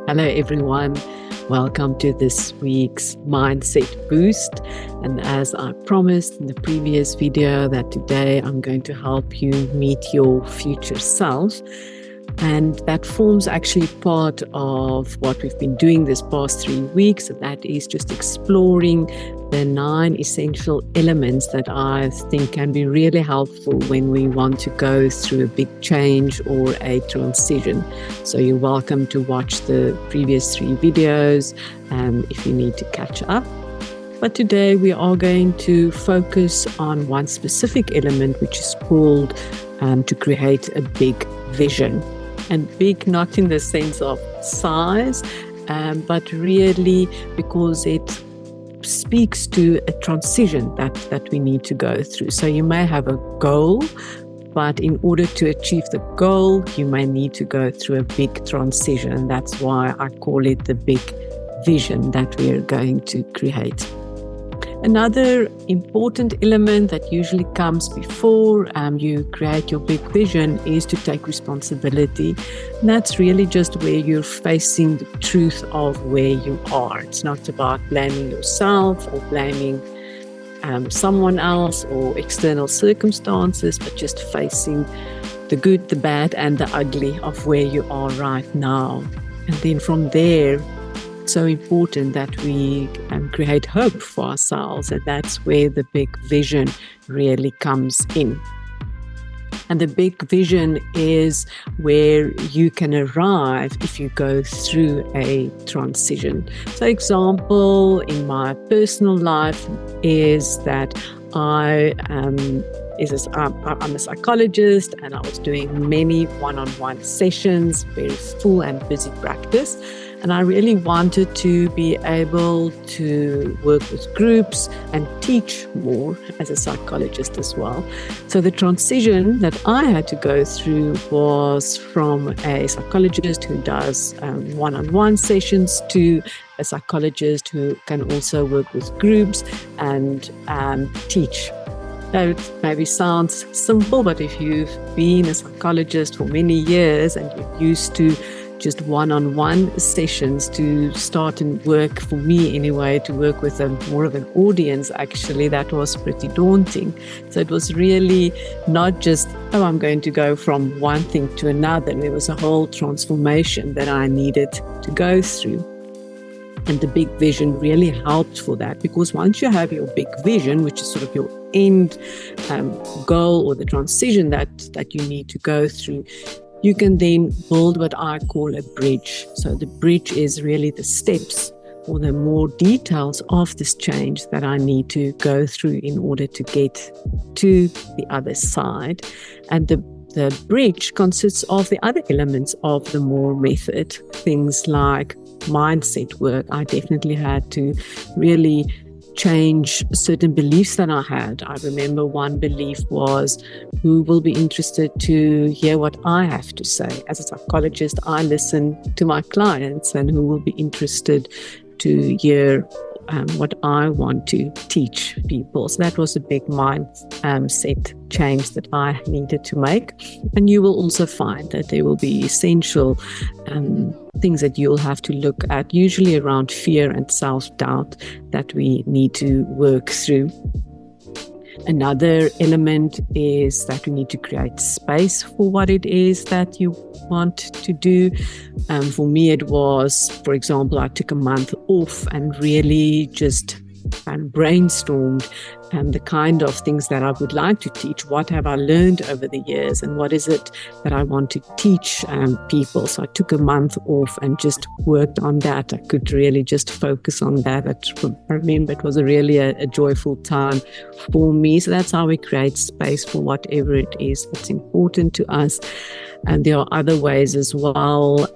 Hello, everyone. Welcome to this week's Mindset Boost. And as I promised in the previous video, that today I'm going to help you meet your future self. And that forms actually part of what we've been doing this past 3 weeks. And that is just exploring the 9 essential elements that I think can be really helpful when we want to go through a big change or a transition. So you're welcome to watch the previous 3 videos if you need to catch up. But today we are going to focus on one specific element, which is called to create a big vision. And big, not in the sense of size, but really because it speaks to a transition that we need to go through. So you may have a goal, but in order to achieve the goal, you may need to go through a big transition. And that's why I call it the big vision that we are going to create. Another important element that usually comes before you create your big vision is to take responsibility. And that's really just where you're facing the truth of where you are. It's not about blaming yourself or blaming someone else or external circumstances, but just facing the good, the bad, and the ugly of where you are right now. And then from there, it's so important that we create hope for ourselves, and that's where the big vision really comes in. And the big vision is where you can arrive if you go through a transition. So example in my personal life is that I'm a psychologist, and I was doing many one-on-one sessions, very full and busy practice. And I really wanted to be able to work with groups and teach more as a psychologist as well. So the transition that I had to go through was from a psychologist who does one-on-one sessions to a psychologist who can also work with groups and teach. It maybe sounds simple, but if you've been a psychologist for many years and you're used to just one-on-one sessions to start and work, for me anyway, to work with more of an audience, actually, that was pretty daunting. So it was really not just, I'm going to go from one thing to another. There was a whole transformation that I needed to go through. And the big vision really helped for that, because once you have your big vision, which is sort of your end goal or the transition that you need to go through, you can then build what I call a bridge. So the bridge is really the steps or the more details of this change that I need to go through in order to get to the other side. And the bridge consists of the other elements of the more method, things like mindset work. I definitely had to really change certain beliefs that I had. I remember one belief was, who will be interested to hear what I have to say? As a psychologist, I listen to my clients, and who will be interested to hear what I want to teach people. So that was a big mindset change that I needed to make. And you will also find that there will be essential things that you'll have to look at, usually around fear and self-doubt, that we need to work through. Another element is that we need to create space for what it is that you want to do. For me, it was, for example, I took a month off and really just brainstormed the kind of things that I would like to teach. What have I learned over the years, and what is it that I want to teach people? So I took a month off and just worked on that. I could really just focus on that. I remember it was really a joyful time for me. So that's how we create space for whatever it is that's important to us. And there are other ways as well.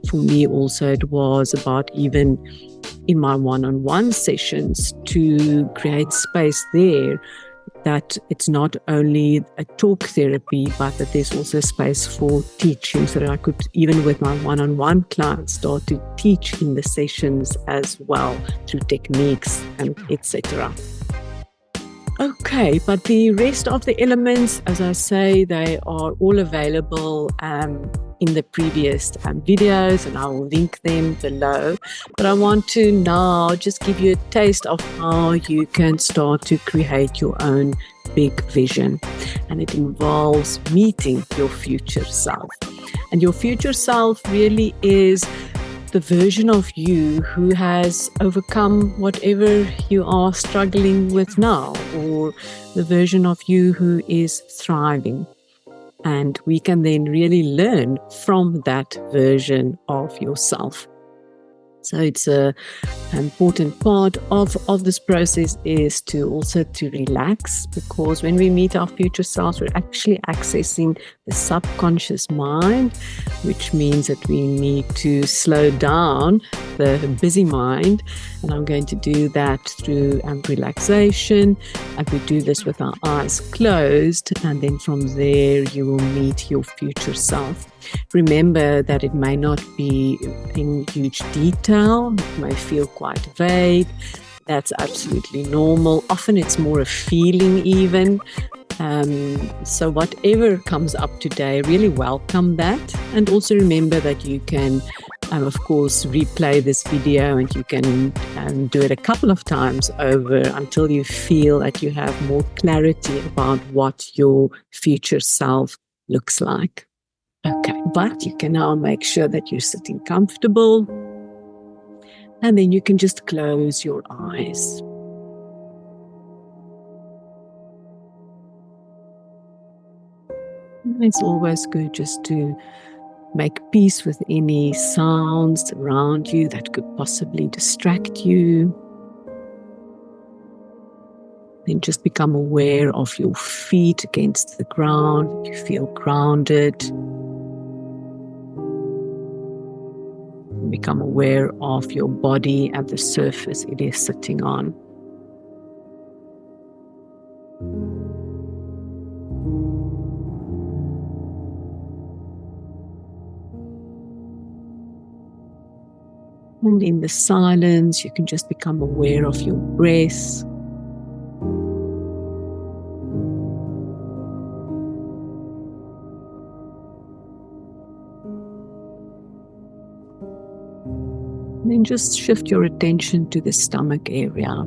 For me also, it was about, even in my one-on-one sessions, to create space there, that it's not only a talk therapy, but that there's also space for teaching, so that I could, even with my one-on-one clients, start to teach in the sessions as well through techniques and etc. Okay, but the rest of the elements, as I say, they are all available in the previous videos, and I will link them below. But I want to now just give you a taste of how you can start to create your own big vision. And it involves meeting your future self. And your future self really is the version of you who has overcome whatever you are struggling with now, or the version of you who is thriving. And we can then really learn from that version of yourself. So it's an important part of this process is to also to relax, because when we meet our future selves, we're actually accessing the subconscious mind, which means that we need to slow down the busy mind. And I'm going to do that through relaxation. And we do this with our eyes closed. And then from there, you will meet your future self. Remember that it may not be in huge detail, it may feel quite vague. That's absolutely normal. Often it's more a feeling even. So whatever comes up today, really welcome that. And also remember that you can, of course, replay this video, and you can do it a couple of times over until you feel that you have more clarity about what your future self looks like. Okay, but you can now make sure that you're sitting comfortable, and then you can just close your eyes. And it's always good just to make peace with any sounds around you that could possibly distract you. Then just become aware of your feet against the ground. You feel grounded. Become aware of your body and the surface it is sitting on. And in the silence, you can just become aware of your breath. And then just shift your attention to the stomach area.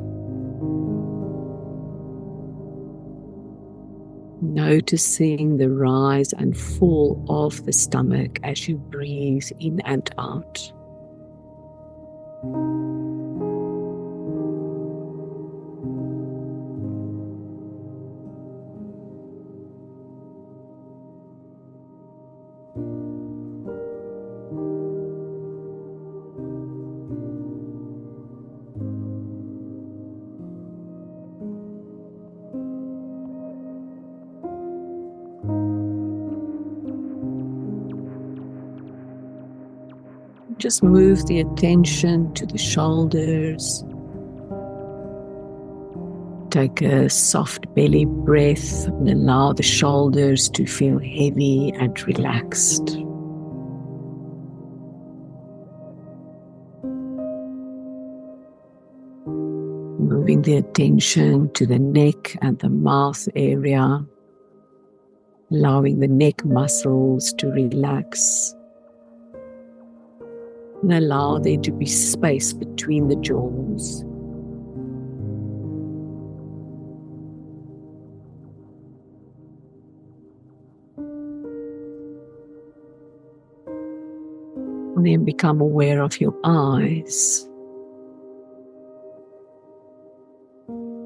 Noticing the rise and fall of the stomach as you breathe in and out. Just move the attention to the shoulders. Take a soft belly breath and allow the shoulders to feel heavy and relaxed. Moving the attention to the neck and the mouth area, allowing the neck muscles to relax. And allow there to be space between the jaws. And then become aware of your eyes.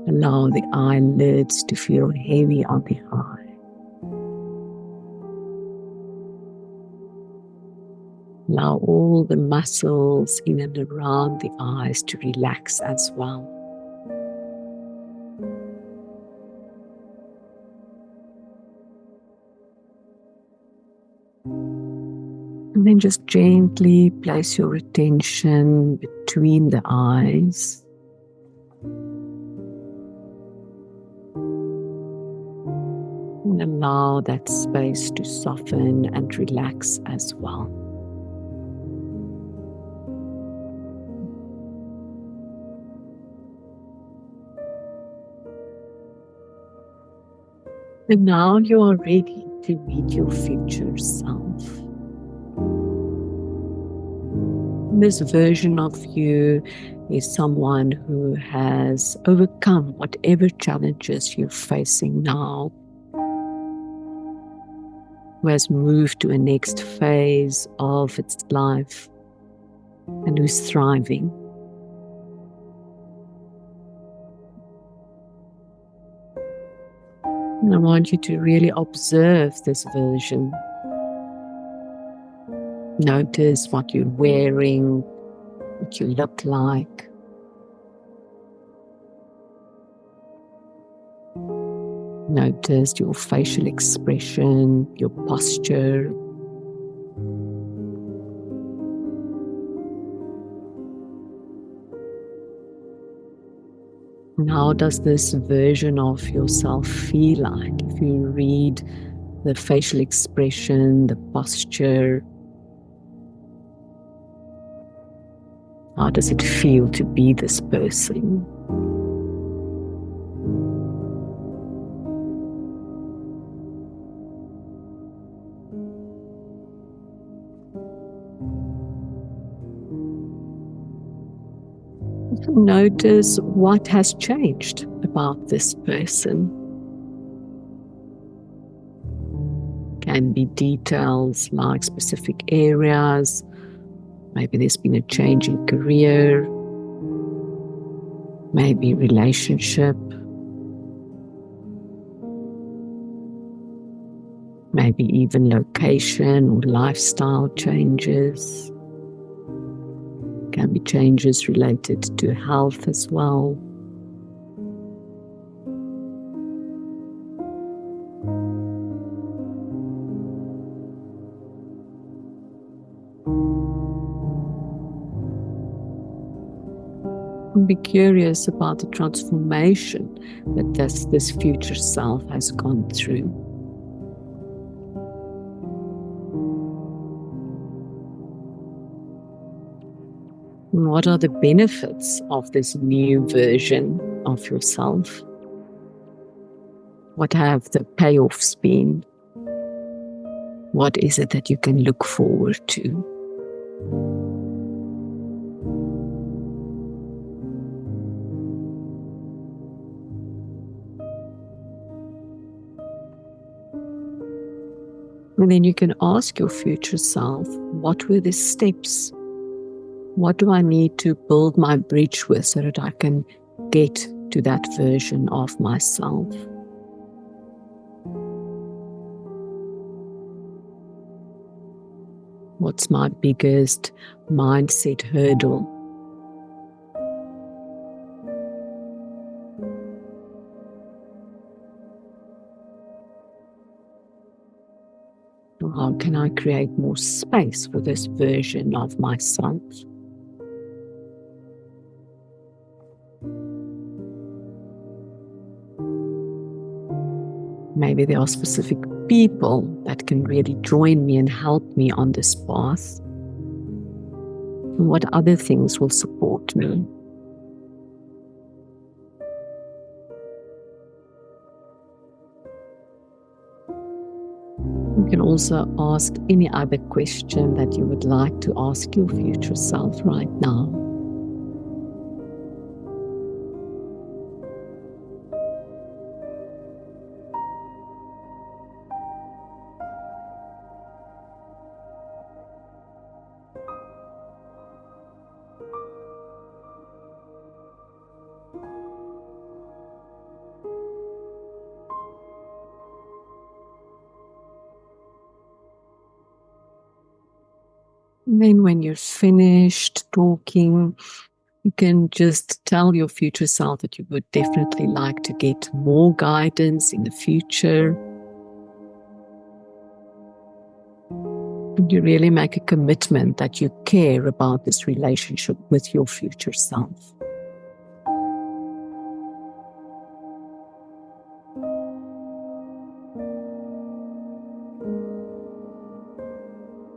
Allow the eyelids to feel heavy on the eye. Allow all the muscles in and around the eyes to relax as well. And then just gently place your attention between the eyes. And allow that space to soften and relax as well. And now you are ready to meet your future self. This version of you is someone who has overcome whatever challenges you're facing now, who has moved to a next phase of its life, and who's thriving. And I want you to really observe this version. Notice what you're wearing, what you look like. Notice your facial expression, your posture. And how does this version of yourself feel like? If you read the facial expression, the posture, how does it feel to be this person? Notice what has changed about this person. Can be details like specific areas. Maybe there's been a change in career. Maybe relationship. Maybe even location or lifestyle changes. Can be changes related to health as well. And be curious about the transformation that this future self has gone through. And what are the benefits of this new version of yourself? What have the payoffs been? What is it that you can look forward to? And then you can ask your future self, what were the steps? What do I need to build my bridge with so that I can get to that version of myself? What's my biggest mindset hurdle? How can I create more space for this version of myself? Maybe there are specific people that can really join me and help me on this path. And what other things will support me? You can also ask any other question that you would like to ask your future self right now. And then when you're finished talking, you can just tell your future self that you would definitely like to get more guidance in the future. And you really make a commitment that you care about this relationship with your future self.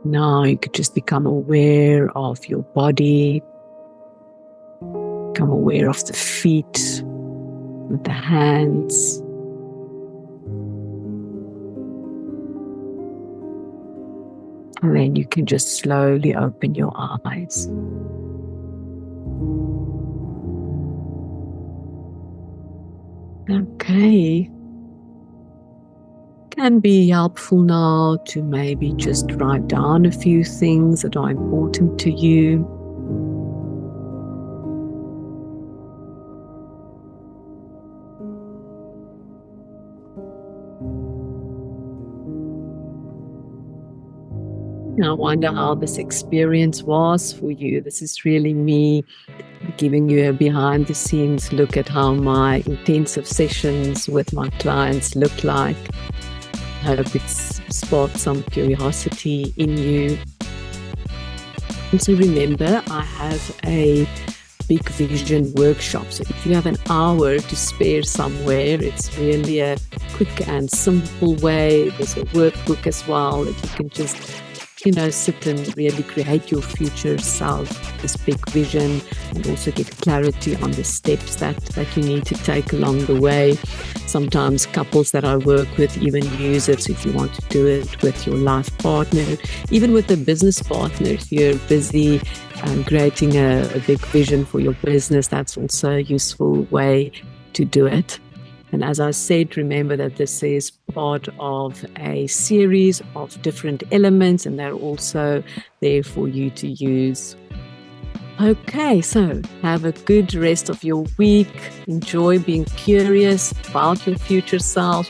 Now you could just become aware of your body, become aware of the feet, with the hands, And then you can just slowly open your eyes. Okay. Can be helpful now to maybe just write down a few things that are important to you. I wonder how this experience was for you. This is really me giving you a behind the scenes look at how my intensive sessions with my clients look like. I hope it sparked some curiosity in you. Also remember, I have a big vision workshop. So if you have an hour to spare somewhere, it's really a quick and simple way. There's a workbook as well that you can just sit and really create your future self, this big vision, and also get clarity on the steps that you need to take along the way. Sometimes couples that I work with even use it. So if you want to do it with your life partner, even with a business partner, if you're busy creating a big vision for your business, that's also a useful way to do it. And as I said, remember that this is part of a series of different elements, and they're also there for you to use. Okay, so have a good rest of your week. Enjoy being curious about your future self,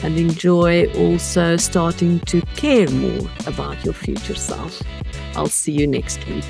and enjoy also starting to care more about your future self. I'll see you next week.